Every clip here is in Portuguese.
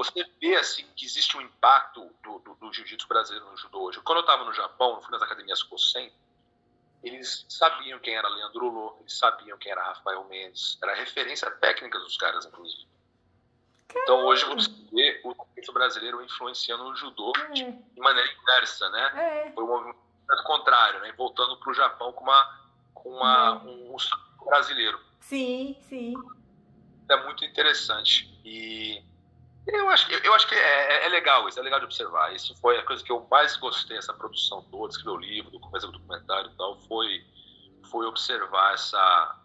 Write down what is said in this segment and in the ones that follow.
você vê assim, que existe um impacto do jiu-jitsu brasileiro no judô hoje. Quando eu estava no Japão, eu fui nas academias Kosen, eles sabiam quem era Leandro Lô, eles sabiam quem era Rafael Mendes, era referência técnica dos caras, inclusive. Então hoje você vê o jiu-jitsu brasileiro influenciando o judô de maneira inversa, né? Foi um movimento contrário, né? Voltando para o Japão com um brasileiro. Sim, sim. É muito interessante. E eu acho que é legal isso, é legal de observar. Isso foi a coisa que eu mais gostei, essa produção toda, escrever o livro, fazer o documentário e tal, foi observar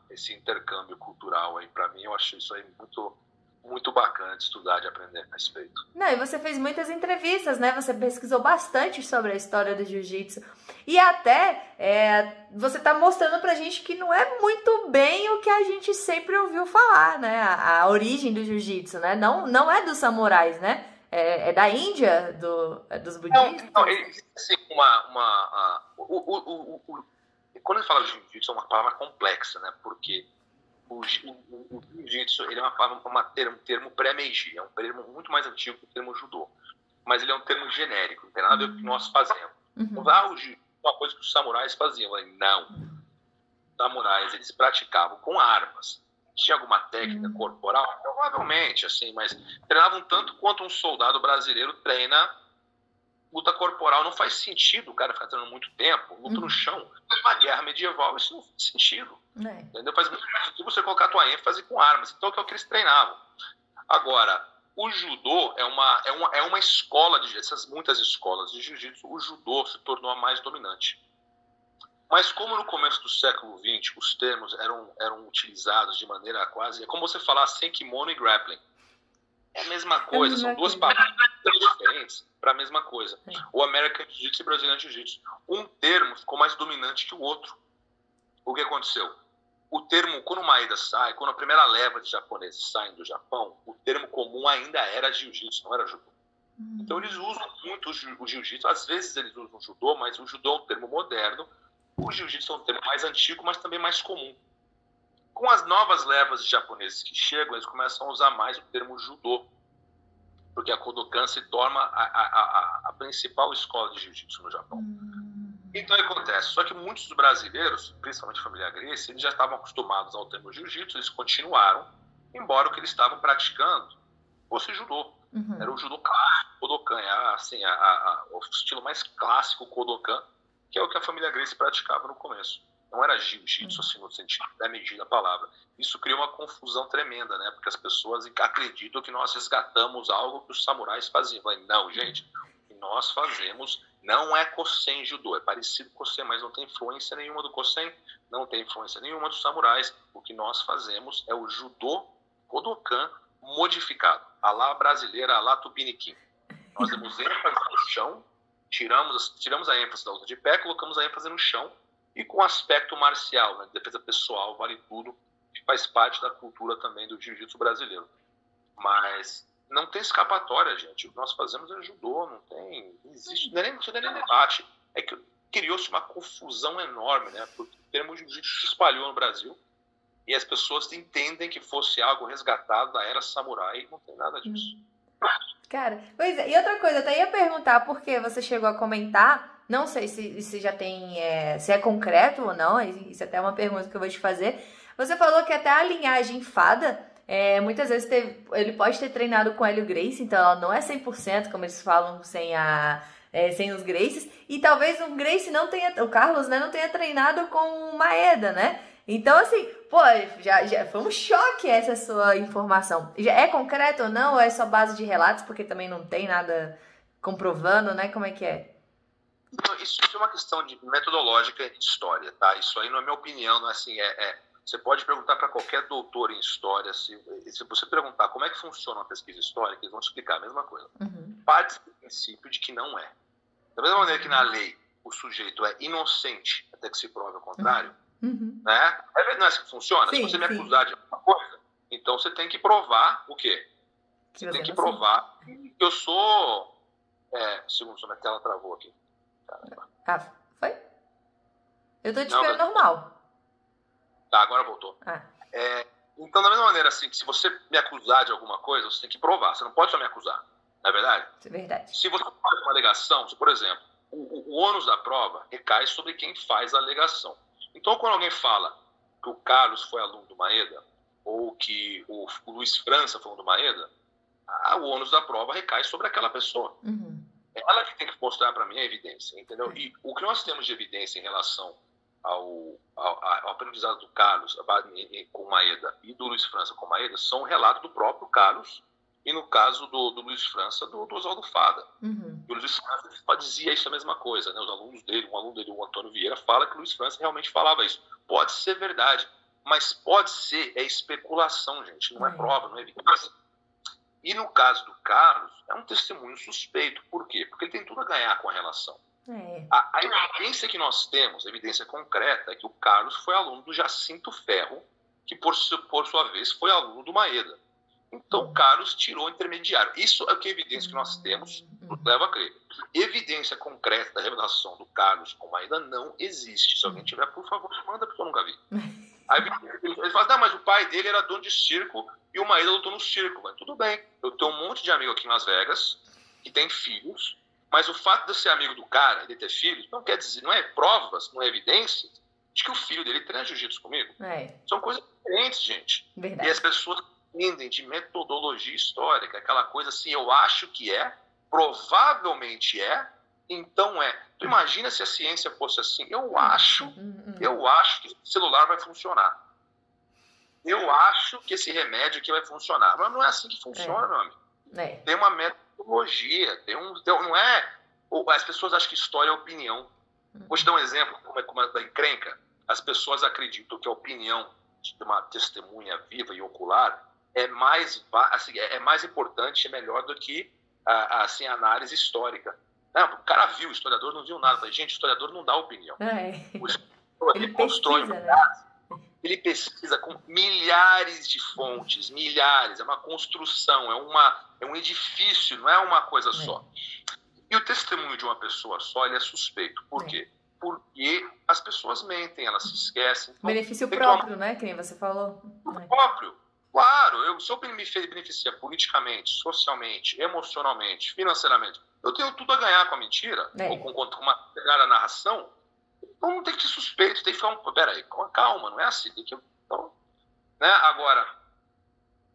esse intercâmbio cultural aí. Para mim, eu achei isso aí muito, muito bacana de estudar, de aprender a respeito. Não, e você fez muitas entrevistas, né? Você pesquisou bastante sobre a história do jiu-jitsu. E até você tá mostrando pra gente que não é muito bem o que a gente sempre ouviu falar, né? A origem do jiu-jitsu, né? Não é dos samurais, né? É da Índia, dos budistas? Não, assim, quando a gente fala de jiu-jitsu, é uma palavra complexa, né? Porque o jiu-jitsu ele é um termo pré-meiji, é um termo muito mais antigo que o termo judô. Mas ele é um termo genérico, não tem nada a ver com o que nós fazemos. O jiu-jitsu é uma coisa que os samurais faziam. Não. Os samurais, eles praticavam com armas. Tinha alguma técnica corporal? Provavelmente, assim, mas treinavam tanto quanto um soldado brasileiro treina. Luta corporal não faz sentido o cara ficar treinando muito tempo, luta no chão. Uma guerra medieval, isso não faz sentido. Entendeu? Faz muito sentido você colocar a tua ênfase com armas. Então, é o que eles treinavam. Agora, o judô é uma escola, essas muitas escolas de jiu-jitsu, o judô se tornou a mais dominante. Mas como no começo do século XX os termos eram utilizados de maneira quase... É como você falar sem kimono e grappling. É a mesma coisa, são duas palavras diferentes para a mesma coisa. O American Jiu-Jitsu e o Brazilian Jiu-Jitsu. Um termo ficou mais dominante que o outro. O que aconteceu? O termo, quando o Maeda sai, quando a primeira leva de japoneses saem do Japão, o termo comum ainda era jiu-jitsu, não era judô. Então eles usam muito o jiu-jitsu, às vezes eles usam o judô, mas o judô é um termo moderno, o jiu-jitsu é um termo mais antigo, mas também mais comum. Com as novas levas de japoneses que chegam, eles começam a usar mais o termo judô, porque a Kodokan se torna a principal escola de jiu-jitsu no Japão. Então acontece, só que muitos dos brasileiros, principalmente a família Gracie, eles já estavam acostumados ao termo jiu-jitsu, eles continuaram, embora o que eles estavam praticando fosse judô. Era o judô clássico, Kodokan, assim, o estilo mais clássico Kodokan, que é o que a família Gracie praticava no começo. Não era jiu-jitsu, assim, no sentido da medida da palavra. Isso criou uma confusão tremenda, né? Porque as pessoas acreditam que nós resgatamos algo que os samurais faziam. Falei, não, gente, o que nós fazemos não é Kosen judô, é parecido com Kosen, mas não tem influência nenhuma do Kosen, não tem influência nenhuma dos samurais. O que nós fazemos é o judô Kodokan modificado, a lá brasileira, a lá tupiniquim. Nós demos ênfase no chão, tiramos a ênfase da luta de pé, colocamos a ênfase no chão, e com aspecto marcial, né? Defesa pessoal, vale tudo, que faz parte da cultura também do jiu-jitsu brasileiro. Mas não tem escapatória, gente. O que nós fazemos é judô, não existe nem debate. É que criou-se uma confusão enorme, né? Porque o termo jiu-jitsu se espalhou no Brasil e as pessoas entendem que fosse algo resgatado da era samurai, e não tem nada disso. Cara, pois é. E outra coisa, eu até ia perguntar, porque você chegou a comentar, não sei se já tem, se é concreto ou não, isso até é uma pergunta que eu vou te fazer. Você falou que até a linhagem Fada, muitas vezes ele pode ter treinado com Hélio Gracie, então ela não é 100%, como eles falam, sem os Gracies, e talvez o Gracie não tenha, o Carlos, né, não tenha treinado com o Maeda, né? Então, assim, pô, já foi um choque essa sua informação. Já é concreto ou não? Ou é só base de relatos, porque também não tem nada comprovando, né? Como é que é? Isso é uma questão de metodológica e de história, tá? Isso aí não é minha opinião, não é assim, você pode perguntar para qualquer doutor em história, se você perguntar como é que funciona uma pesquisa histórica, eles vão te explicar a mesma coisa. Parte do princípio de que não é. Da mesma maneira que na lei o sujeito é inocente até que se prove o contrário, né? Não é assim que funciona? Se você me acusar de alguma coisa, então você tem que provar o quê? Você tem que provar que eu sou... segundo, minha tela travou aqui. Caramba. Foi? Eu tô te vendo normal. Tá, agora voltou. Então, da mesma maneira, assim, que se você me acusar de alguma coisa, você tem que provar. Você não pode só me acusar. Não é verdade? Isso é verdade. Se você faz uma alegação, se, por exemplo, o ônus da prova recai sobre quem faz a alegação. Então, quando alguém fala que o Carlos foi aluno do Maeda, ou que o Luiz França foi aluno do Maeda, o ônus da prova recai sobre aquela pessoa. Uhum. Ela que tem que mostrar para mim a evidência, entendeu? E o que nós temos de evidência em relação ao aprendizado do Carlos com o Maeda e do Luiz França com o Maeda são um relato do próprio Carlos e, no caso do Luiz França, do Oswaldo Fada. Uhum. E o Luiz França dizia isso a mesma coisa, né? Os alunos dele, um aluno dele, o Antônio Vieira, fala que o Luiz França realmente falava isso. Pode ser verdade, mas pode ser, é especulação, gente, não é prova, não é evidência. E no caso do Carlos, é um testemunho suspeito. Por quê? Porque ele tem tudo a ganhar com a relação. A evidência que nós temos, a evidência concreta, é que o Carlos foi aluno do Jacinto Ferro, que por sua vez foi aluno do Maeda. Então o Carlos tirou o intermediário. Isso é o que a evidência que nós temos nos leva a crer. Evidência concreta da revelação do Carlos com o Maeda não existe. Se alguém tiver, por favor, manda, porque eu nunca vi. Aí ele fala, não, mas o pai dele era dono de circo e o Maeda lutou no circo. Mas tudo bem, eu tenho um monte de amigo aqui em Las Vegas que tem filhos, mas o fato de eu ser amigo do cara e de ter filhos não quer dizer, não é provas, não é evidência de que o filho dele treina jiu-jitsu comigo. São coisas diferentes, gente. Verdade. E as pessoas entendem de metodologia histórica, aquela coisa assim, eu acho que é, provavelmente é, então é. Tu imagina se a ciência fosse assim, eu acho que esse celular vai funcionar. Eu acho que esse remédio aqui vai funcionar. Mas não é assim que funciona, meu amigo. Tem uma metodologia, não é... As pessoas acham que história é opinião. Vou te dar um exemplo, como é da encrenca. As pessoas acreditam que a opinião de uma testemunha viva e ocular é mais importante e melhor do que assim, a análise histórica. Não, o cara viu, o historiador não viu nada. Gente, o historiador não dá opinião. O historiador, ele constrói uma frase, ele pesquisa com milhares de fontes, milhares, é uma construção, é um edifício, não é uma coisa só. E o testemunho de uma pessoa só, ele é suspeito. Por quê? Porque as pessoas mentem, elas se esquecem. Então, benefício próprio, né? Que nem você falou. Próprio. Claro, se eu me beneficiar politicamente, socialmente, emocionalmente, financeiramente, eu tenho tudo a ganhar com a mentira, ou com uma pegada narração, então não tem que ser suspeito, tem que ficar peraí, calma, não é assim, tem que... Então, né? Agora,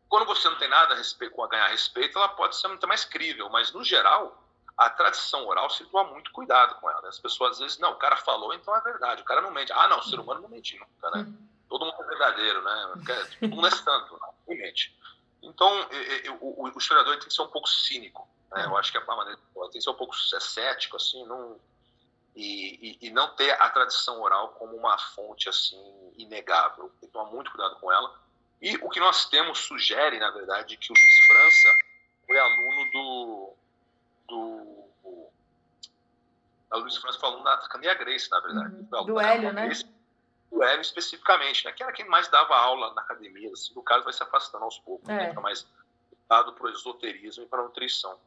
quando você não tem nada a ganhar respeito, ela pode ser muito mais crível, mas no geral, a tradição oral se toma muito cuidado com ela, né? As pessoas às vezes, não, o cara falou, então é verdade, o cara não mente. Não, o ser humano não mente nunca, né? Todo mundo é verdadeiro, né? Todo mundo é santo, não mente. Então, o historiador tem que ser um pouco cínico, né? Eu acho que a maneira tem que ser um pouco cético, assim, e não ter a tradição oral como uma fonte, assim, inegável. Tem que tomar muito cuidado com ela. E o que nós temos sugere, na verdade, que o Luiz França foi aluno a Luiz França foi aluno da Camila Grace, na verdade. Do Hélio, né? O Hélio especificamente, né? Que era quem mais dava aula na academia. Assim, o caso vai se afastando aos poucos, fica mais dado para o esoterismo e para a nutrição.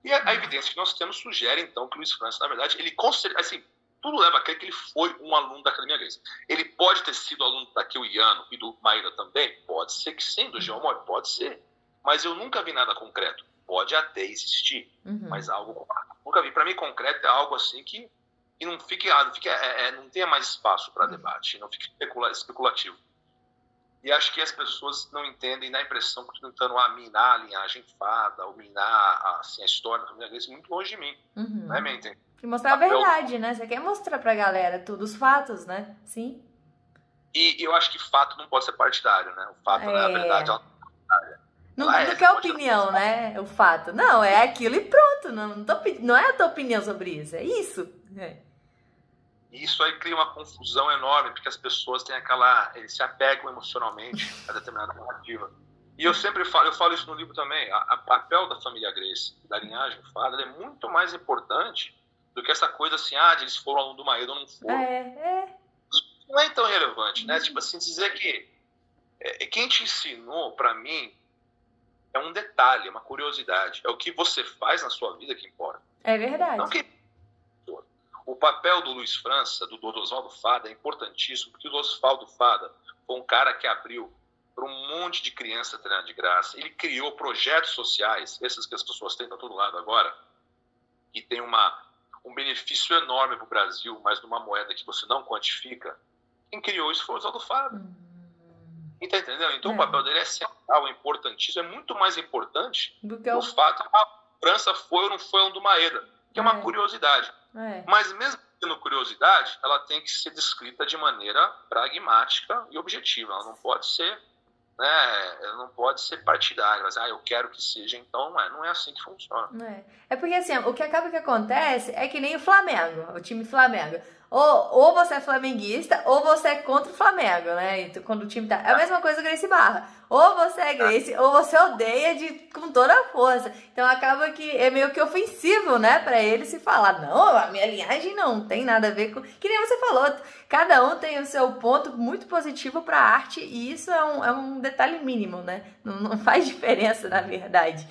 E a evidência que nós temos sugere, então, que o Luiz França, na verdade, ele considera, assim, tudo leva a crer que ele foi um aluno da Academia Grace. Ele pode ter sido aluno da Keiiano e do Maeda também? Pode ser que sim, do Geomori, pode ser. Mas eu nunca vi nada concreto. Pode até existir, mas algo nunca vi. Para mim, concreto é algo assim que não fique, não tenha mais espaço para debate, não fique especulativo. E acho que as pessoas não entendem, dá a impressão que estão tentando minar a linhagem Fada, ou minar assim, a história da família Grace muito longe de mim. Né, Menten? E mostrar a verdade, né? Você quer mostrar pra galera tudo, os fatos, né? Sim. E eu acho que fato não pode ser partidário, né? O fato, né, a verdade, ela não quer opinião, né? O fato. Não, é aquilo e pronto. Não é a tua opinião sobre isso, é isso. E isso aí cria uma confusão enorme, porque as pessoas têm eles se apegam emocionalmente a determinada narrativa. E eu sempre falo, eu falo isso no livro também, o papel da família Grace, da linhagem Fada, é muito mais importante do que essa coisa assim, de eles foram aluno do Maeda ou não foram. Isso não é tão relevante, né? Tipo assim, dizer que quem te ensinou, para mim, é um detalhe, é uma curiosidade. É o que você faz na sua vida que importa. É verdade. Não que... O papel do Luiz França, do Oswaldo Fada, é importantíssimo, porque o Oswaldo Fada foi um cara que abriu para um monte de criança treinar de graça. Ele criou projetos sociais, esses que as pessoas têm para todo lado agora, que tem um benefício enorme para o Brasil, mas numa moeda que você não quantifica. Quem criou isso foi o Oswaldo Fábio. Tá entendendo? Então o papel dele é central, é importantíssimo, é muito mais importante do que o fato de a França foi ou não foi um do Maeda, que é uma curiosidade. Mas mesmo tendo curiosidade, ela tem que ser descrita de maneira pragmática e objetiva. Ela não pode ser, ela não pode ser partidária, mas eu quero que seja, então não é assim que funciona. É porque assim, o que acaba que acontece é que nem o Flamengo, o time Flamengo. Ou você é flamenguista, ou você é contra o Flamengo, né? Então, quando o time tá... É a mesma coisa do Gracie Barra. Ou você é Gracie, ou você odeia com toda a força. Então acaba que é meio que ofensivo, né? Pra ele se falar, não, a minha linhagem não tem nada a ver com... Que nem você falou, cada um tem o seu ponto muito positivo pra arte, e isso é um detalhe mínimo, né? Não faz diferença, na verdade.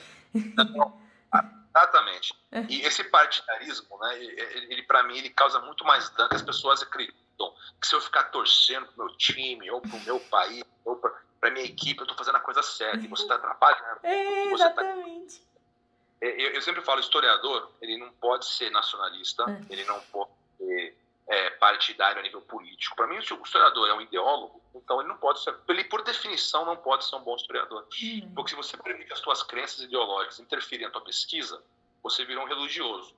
Exatamente. E esse partidarismo, né, ele para mim, ele causa muito mais dano. As pessoas acreditam que se eu ficar torcendo pro meu time, ou pro meu país, ou pra minha equipe, eu tô fazendo a coisa certa, e você tá atrapalhando. Exatamente. Eu sempre falo, historiador, ele não pode ser nacionalista, ele não pode ser partidário a nível político. Para mim, se o historiador é um ideólogo, então ele não pode ser, ele por definição não pode ser um bom historiador. Porque se você permite as suas crenças ideológicas interferirem na tua pesquisa, você virou um religioso.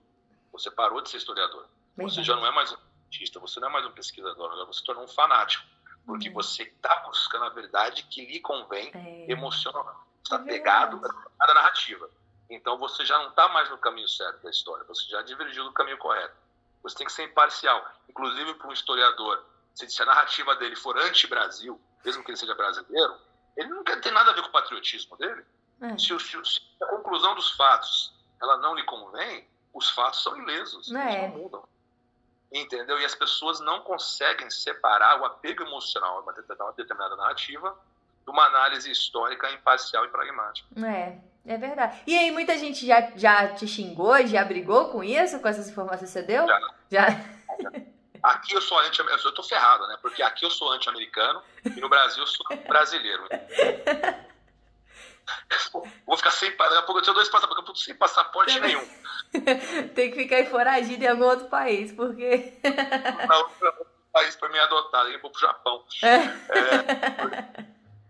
Você parou de ser historiador. Você já não é mais um cientista, você não é mais um pesquisador, agora você se tornou um fanático. Porque você está buscando a verdade que lhe convém emocionalmente. Está pegado à narrativa. Então você já não está mais no caminho certo da história, você já divergiu do caminho correto. Você tem que ser imparcial. Inclusive, para um historiador, se a narrativa dele for anti-Brasil, mesmo que ele seja brasileiro, ele não quer ter nada a ver com o patriotismo dele. Se a conclusão dos fatos ela não lhe convém, os fatos são ilesos, eles não mudam. Entendeu? E as pessoas não conseguem separar o apego emocional a uma determinada narrativa de uma análise histórica imparcial e pragmática. É verdade. E aí, muita gente já te xingou, já brigou com isso, com essas informações que você deu? Já. Aqui eu sou eu tô ferrado, né? Porque aqui eu sou anti-americano e no Brasil eu sou brasileiro. Vou ficar sem... Daqui a pouco eu tenho 2 passaportes, eu tô sem passaporte nenhum. Tem que ficar foragido em algum outro país, porque... Não, país pra mim adotado, eu vou pro Japão.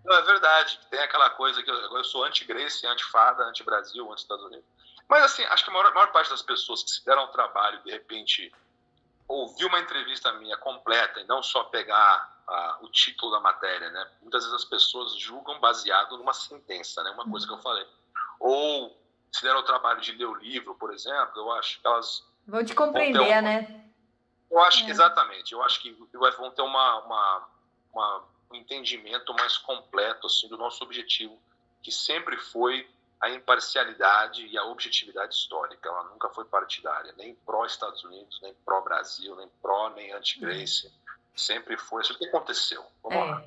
Não, é verdade, tem aquela coisa que eu sou anti-Gracie, anti-Fada, anti-Brasil, anti-Estados Unidos. Mas assim, acho que a maior parte das pessoas que se deram ao trabalho, de repente, ouvir uma entrevista minha completa e não só pegar o título da matéria, né? Muitas vezes as pessoas julgam baseado numa sentença, né? Uma coisa que eu falei. Ou se deram ao trabalho de ler o livro, por exemplo, eu acho que elas... Vão te compreender, né? Eu acho, exatamente. Eu acho que vão ter um entendimento mais completo assim, do nosso objetivo, que sempre foi a imparcialidade e a objetividade histórica. Ela nunca foi partidária, nem pró-Estados Unidos, nem pró-Brasil, nem pró, nem anti-Gracie. Sempre foi. Isso que aconteceu. Vamos lá.